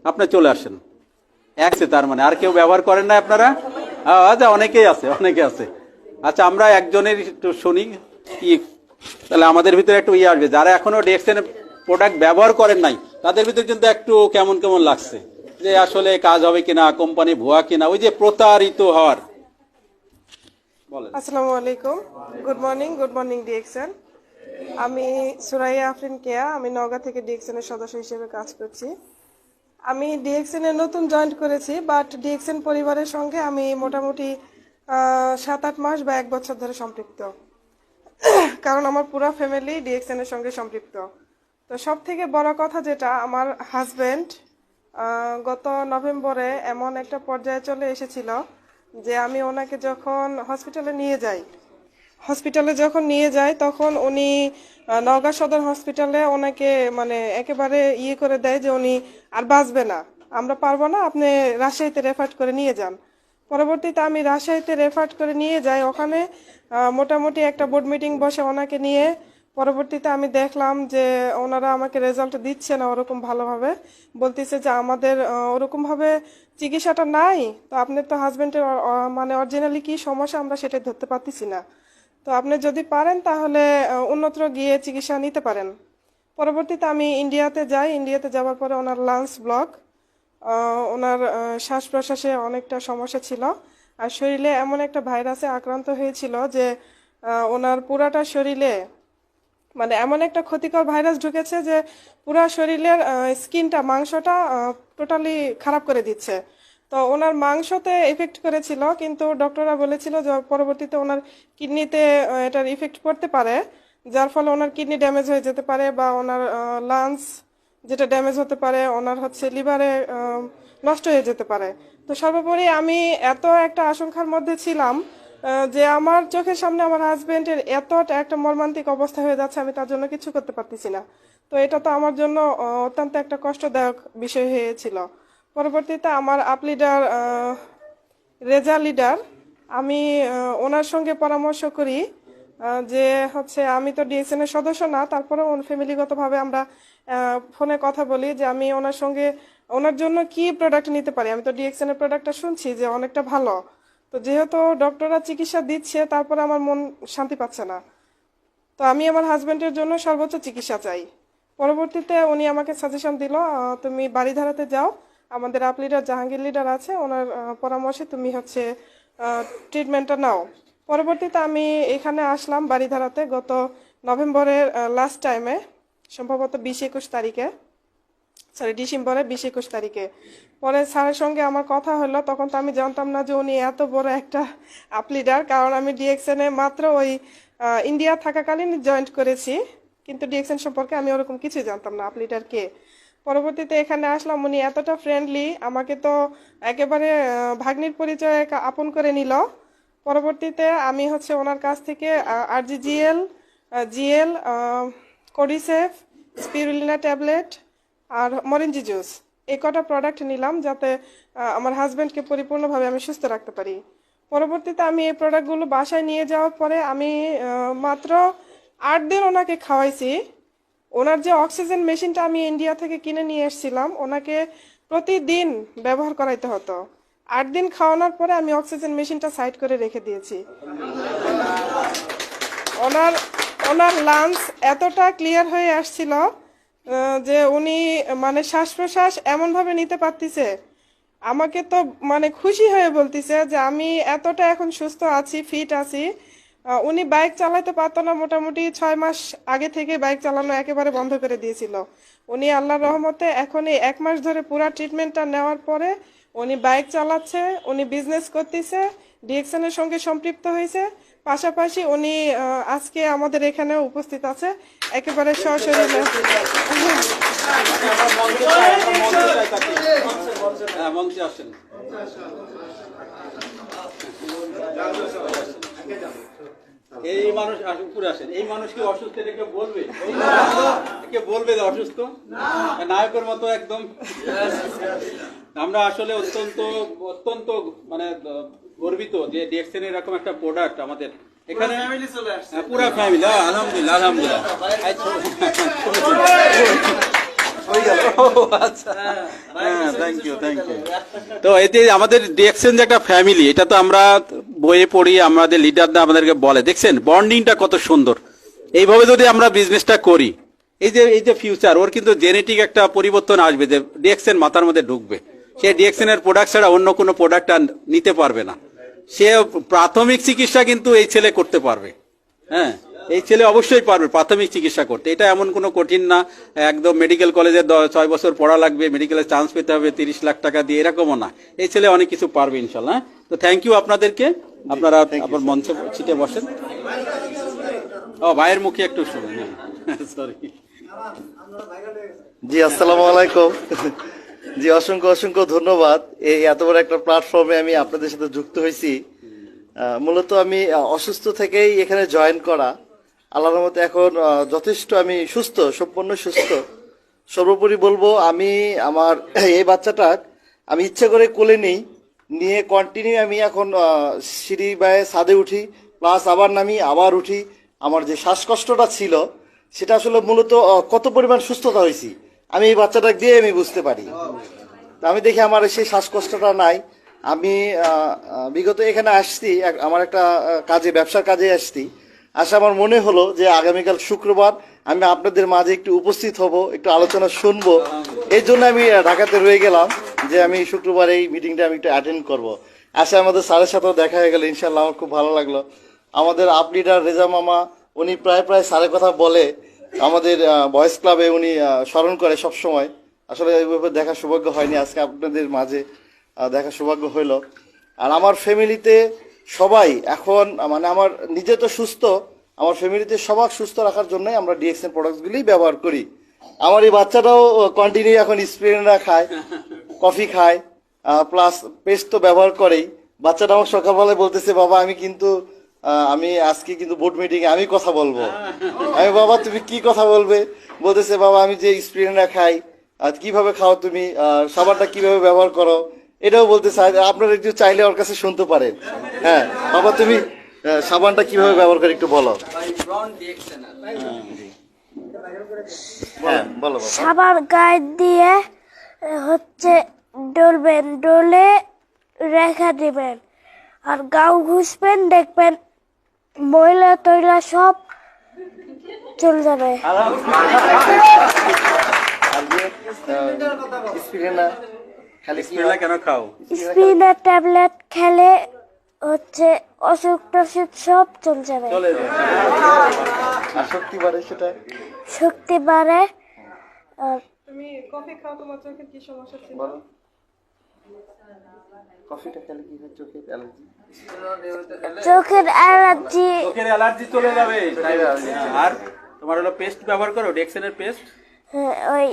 আপনি চলে আসেন। একসে তার মানে আর কেউ ব্যবহার করেন না আপনারা? আচ্ছা, অনেকেই আছে, অনেকে আছে। আচ্ছা, আমরা একজনের একটু শুনি কি, তাহলে আমাদের ভিতরে একটু আসবে। যারা এখনো ডিএক্সএন প্রোডাক্ট ব্যবহার করেন নাই তাদের ভিতরে কিন্তু একটু কেমন কেমন লাগছে, যে আসলে কাজ হবে কিনা, কোম্পানি ভুয়া কিনা, ওই যে প্রতারিত হওয়ার। বলেন। আসসালামু আলাইকুম, গুড মর্নিং ডিএক্সএন। আমি সুরাইয়া আফরিন কেয়া, আমি নওগাঁ থেকে ডিএক্সএন এর সদস্য হিসেবে কাজ করছি। আমি ডিএক্সএন এ নতুন জয়েন করেছি, বাট ডিএক্সএন পরিবারের সঙ্গে আমি মোটামুটি 7-8 মাস বা 1 বছর ধরে সম্পৃক্ত, কারণ আমার পুরো ফ্যামিলি ডিএক্সএন এর সঙ্গে সম্পৃক্ত। তো সব থেকে বড় কথা যেটা, আমার হাজবেন্ড গত নভেম্বরে এমন একটা পর্যায়ে চলে এসেছিল যে আমি ওনাকে যখন হসপিটালে যখন নিয়ে যাই তখন উনি নওগাঁ সদর হসপিটালে ওনাকে মানে একেবারে করে দেয় যে উনি আর বাঁচবে না, আমরা পারবো না, আপনি রাজশাহীতে রেফার করে নিয়ে যান। পরবর্তীতে আমি রাজশাহীতে রেফার করে নিয়ে যাই, ওখানে মোটামুটি একটা বোর্ড মিটিং বসে ওনাকে নিয়ে। পরবর্তীতে আমি দেখলাম যে ওনারা আমাকে রেজাল্ট দিচ্ছে না ওরকম ভালোভাবে, বলতেছে যে আমাদের ওরকমভাবে চিকিৎসাটা নাই, তো আপনার তো হাজবেন্ডের মানে অরিজিনালি কি সমস্যা আমরা সেটা ধরতে পারতেছি না, তো আপনি যদি পারেন তাহলে অন্যত্র গিয়ে চিকিৎসা নিতে পারেন। পরবর্তীতে আমি ইন্ডিয়াতে যাই। ইন্ডিয়াতে যাওয়ার পরে ওনার লাংস ব্লক, ওনার শ্বাস প্রশ্বাসে অনেকটা সমস্যা ছিল, আর শরীরে এমন একটা ভাইরাসে আক্রান্ত হয়েছিল যে ওনার পুরাটা শরীরে মানে এমন একটা ক্ষতিকর ভাইরাস ঢুকেছে যে পুরা শরীরের স্কিনটা, মাংসটা টোটালি খারাপ করে দিচ্ছে। তো ওনার মাংসতে এফেক্ট করেছিল, কিন্তু ডক্টররা বলেছিল যে পরবর্তীতে ওনার কিডনিতে এটার ইফেক্ট পড়তে পারে, যার ফলে ওনার কিডনি ড্যামেজ হয়ে যেতে পারে, বা ওনার লাংস যেটা ড্যামেজ হতে পারে, ওনার লিভারে নষ্ট হয়ে যেতে পারে। তো সর্বোপরি আমি এত একটা আশঙ্কার মধ্যে ছিলাম যে আমার চোখের সামনে আমার হাজবেন্ডের এত একটা মর্মান্তিক অবস্থা হয়ে যাচ্ছে, আমি তার জন্য কিছু করতে পারতেছি না। তো এটা তো আমার জন্য অত্যন্ত একটা কষ্টদায়ক বিষয় হয়েছিল। পরবর্তীতে আমার আপ লিডার রেজা লিডার, আমি ওনার সঙ্গে পরামর্শ করি যে আমি তো ডিএক্সএন এর সদস্য না, তারপরে ফ্যামিলিগতভাবে আমরা ফোনে কথা বলি যে আমি ওনার সঙ্গে ওনার জন্য কি প্রোডাক্ট নিতে পারি। আমি তো ডিএক্সএন এর প্রোডাক্টটা শুনছি যে অনেকটা ভালো, তো যেহেতু ডক্টররা চিকিৎসা দিচ্ছে তারপরে আমার মন শান্তি পাচ্ছে না, তো আমি আমার হাজবেন্ডের জন্য সর্বোচ্চ চিকিৎসা চাই। পরবর্তীতে উনি আমাকে সাজেশন দিল, তুমি বাড়িধারাতে যাও, আমাদের আপ লিডার জাহাঙ্গীর লিডার আছে, ওনার পরামর্শে তুমি ট্রিটমেন্টটা নাও। পরবর্তীতে আমি এখানে আসলাম বাড়িধারাতে গত নভেম্বরের লাস্ট টাইমে, সম্ভবত 20-21 তারিখে, ডিসেম্বরের 20-21 তারিখে। পরে স্যারের সঙ্গে আমার কথা হলো, তখন তো আমি জানতাম না যে উনি এত বড় একটা আপ লিডার, কারণ আমি ডিএক্সএন এ মাত্র ওই ইন্ডিয়া থাকাকালীন জয়েন্ট করেছি, কিন্তু ডিএক্সএন সম্পর্কে আমি ওরকম কিছুই জানতাম না, আপ লিডার কে। পরবর্তীতে এখানে আসলাম, উনি এতটা ফ্রেন্ডলি, আমাকে তো একেবারে ভাগ্নির পরিচয় আপন করে নিল। পরবর্তীতে আমি ওনার কাছ থেকে আরজিজিএল, জিএল, কোডিসেফ, স্পিরুলিনা ট্যাবলেট আর মরেঞ্জি জুস, এই কটা প্রোডাক্ট নিলাম যাতে আমার হাজব্যান্ডকে পরিপূর্ণভাবে আমি সুস্থ রাখতে পারি। পরবর্তীতে আমি এই প্রোডাক্টগুলো বাসায় নিয়ে যাওয়ার পরে আমি মাত্র 8 দিন ওনাকে খাওয়াইছি। ওনার যে অক্সিজেন মেশিনটা আমি ইন্ডিয়া থেকে কিনে নিয়ে এসেছিলাম, ওনাকে প্রতিদিন ব্যবহার করাইতে হতো। 8 দিন খাওয়ানোর পরে আমি অক্সিজেন মেশিনটা সাইড করে রেখে দিয়েছি। ওনার লাংস এতটা ক্লিয়ার হয়ে আসছিল যে উনি মানে শ্বাস প্রশ্বাস এমনভাবে নিতে পারতেছে, আমাকে তো মানে খুশি হয়ে বলতেছে যে আমি এতটা এখন সুস্থ আছি, ফিট আছি। উনি বাইক চালাতে পারতো না, মোটামুটি 6 মাস আগে থেকে বাইক চালানো একেবারে বন্ধ করে দিয়েছিল। উনি আল্লাহর রহমতে এখন এই 1 মাস ধরে পুরো ট্রিটমেন্টটা নেওয়ার পরে উনি বাইক চালাচ্ছে, উনি বিজনেস করতেছে, ডিএক্সএন এর সঙ্গে সম্পৃক্ত হয়েছে, পাশাপাশি উনি আজকে আমাদের এখানে উপস্থিত আছে একেবারে সশরীরে। এই মানুষ উপরে আসেন, এই মানুষ কি অসুস্থ? এটা বলবে, বলবে যে অসুস্থ, নায়কের মতো একদম। আমরা আসলে অত্যন্ত অত্যন্ত মানে গর্বিত যে ডিএক্সএন এরকম একটা প্রোডাক্ট আমাদের এখানে পুরো ফ্যামিলি। আলহামদুলিল্লাহ, আলহামদুলিল্লাহ। আচ্ছা থ্যাংক ইউ তো এতে আমাদের ডিএক্সএন যে একটা ফ্যামিলি, এটা তো আমরা বইয়ে পড়ি, আমাদের লিডাররা আমাদেরকে বলে, দেখছেন বন্ডিংটা কত সুন্দর। এইভাবে যদি আমরা বিজনেসটা করি, এই যে ফিউচার, ওর কিন্তু জেনেটিক একটা পরিবর্তন আসবে, যে ডিএক্সএন মাথার মধ্যে ঢুকবে, সে ডিএক্সএন এর প্রোডাক্ট ছাড়া অন্য কোনো প্রোডাক্ট আর নিতে পারবে না। সে প্রাথমিক চিকিৎসা কিন্তু এই ছেলে করতে পারবে। হ্যাঁ, এই ছেলে অবশ্যই পারবে প্রাথমিক চিকিৎসা করতে। এটা এমন কোনো কঠিন না, একদম মেডিকেল কলেজে 6 বছর পড়া লাগবে, মেডিকেলে চান্স পেতে হবে 30 লাখ টাকা দিয়ে, এরকমও না। এই ছেলে অনেক কিছু পারবে ইনশাল্লাহ। তো থ্যাংক ইউ আপনাদেরকে, আপনারা আবার মঞ্চে ছিটে বসেন। ও ভাইয়ের মুখে একটু শুনুন। সরি। জি আসসালামু আলাইকুম। জি অসংখ্য অসংখ্য ধন্যবাদ। এই এত বড় একটা প্ল্যাটফর্মে আমি আপনাদের সাথে যুক্ত হয়েছি। মূলত আমি অসুস্থ থেকেই এখানে জয়েন করা, আল্লাহর রহমতে এখন যথেষ্ট আমি সুস্থ, সম্পূর্ণ সুস্থ। সর্বোপরি বলবো, আমি আমার এই বাচ্চাটা আমি ইচ্ছে করে কোলে নিয়ে কন্টিনিউ আমি এখন সিঁড়ি বায়ে ছাদে উঠি, প্লাস আবার নামি আবার উঠি। আমার যে শ্বাসকষ্টটা ছিল সেটা আসলে মূলত কত পরিমাণ সুস্থতা হয়েছি আমি এই বাচ্চাটা দিয়ে আমি বুঝতে পারি। তা আমি দেখি আমার সেই শ্বাসকষ্টটা নাই। আমি বিগত এখানে আসছি, আমার একটা কাজে, ব্যবসার কাজে আসছি। আমার মনে হলো যে আগামীকাল শুক্রবার আমি আপনাদের মাঝে একটু উপস্থিত হব, একটু আলোচনা শুনবো। এই জন্য আমি ঢাকাতে রয়ে গেলাম যে আমি শুক্রবার এই মিটিংটা আমি একটু অ্যাটেন্ড করবো। আমাদের স্যারের সাথেও দেখা হয়ে গেল, ইনশাল্লাহ আমার খুব ভালো লাগলো। আমাদের আপ লিডার রেজা মামা, উনি প্রায় স্যারের কথা বলে, আমাদের বয়েজ ক্লাবে উনি স্মরণ করে সব সময়। আসলে ওইভাবে দেখা সৌভাগ্য হয়নি, আজকে আপনাদের মাঝে দেখা সৌভাগ্য হইল। আর আমার ফ্যামিলিতে সবাই এখন, মানে আমার নিজে তো সুস্থ, আমার ফ্যামিলিতে সবাই সুস্থ রাখার জন্যই আমরা ডিএক্সএন প্রোডাক্টসগুলি ব্যবহার করি। আমার এই বাচ্চাটাও কন্টিনিউ এখন স্প্রিনা খায়, কফি খায়, প্লাস পেস্ট তো ব্যবহার করেই। বাচ্চাটা আমার সকালবেলায় বলতেছে, বাবা আমি আজকে কিন্তু বোর্ড মিটিং আমি কথা বলবো। আমি, বাবা তুমি কি কথা বলবে? বলতেছে, বাবা আমি যে স্প্রিনা খাই, আর কিভাবে খাও তুমি, সাবানটা কিভাবে ব্যবহার করো, এটাও বলতে চাই। আপনারা একটু চাইলে ওর কাছে শুনতে পারেন। হ্যাঁ বাবা, তুমি সাবানটা কিভাবে ব্যবহার করে একটু বলো। হ্যাঁ বলো। সাবান গায়ে দিয়ে হচ্ছে ডলবেন, ডলে রেখে দিবেন, আর গাও ঘুষবেন, দেখবেন ময়লা টয়লা সব চলে যাবে। কেন খাও? স্পিনার ট্যাবলেট খেলে হচ্ছে অসুখ টসুখ সব চলে যাবে। আর শক্তি বাড়ে, সেটা শক্তি বাড়ে। তুমি কফি খাও, তোমার চোখের কি সমস্যা ছিল? বলো। কফিটা খেলে কি হয়? চোখের অ্যালার্জি, চোখের অ্যালার্জি, চোখের অ্যালার্জি চলে যাবে। আর তোমার হলো পেস্ট ব্যবহার করো, ডিএক্সএন পেস্ট। ওই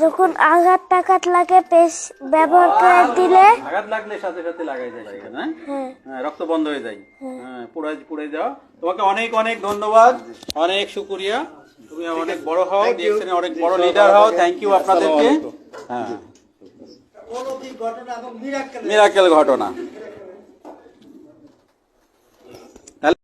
যখন আঘাত টাঘাত লাগে পেস্ট ব্যবহার করে দিলে, আঘাত লাগলে সাথে সাথে লাগাই যায় সেখানে। হ্যাঁ, রক্ত বন্ধ হয়ে যায়। হ্যাঁ, পুড়ে যাও। তোমাকে অনেক অনেক ধন্যবাদ, অনেক শুকরিয়া। তুমি অনেক বড় হও, ডিএক্সএন অনেক বড় লিডার হও। থ্যাংক ইউ আপনাদেরকে। হ্যাঁ, মিরাকেল ঘটনা।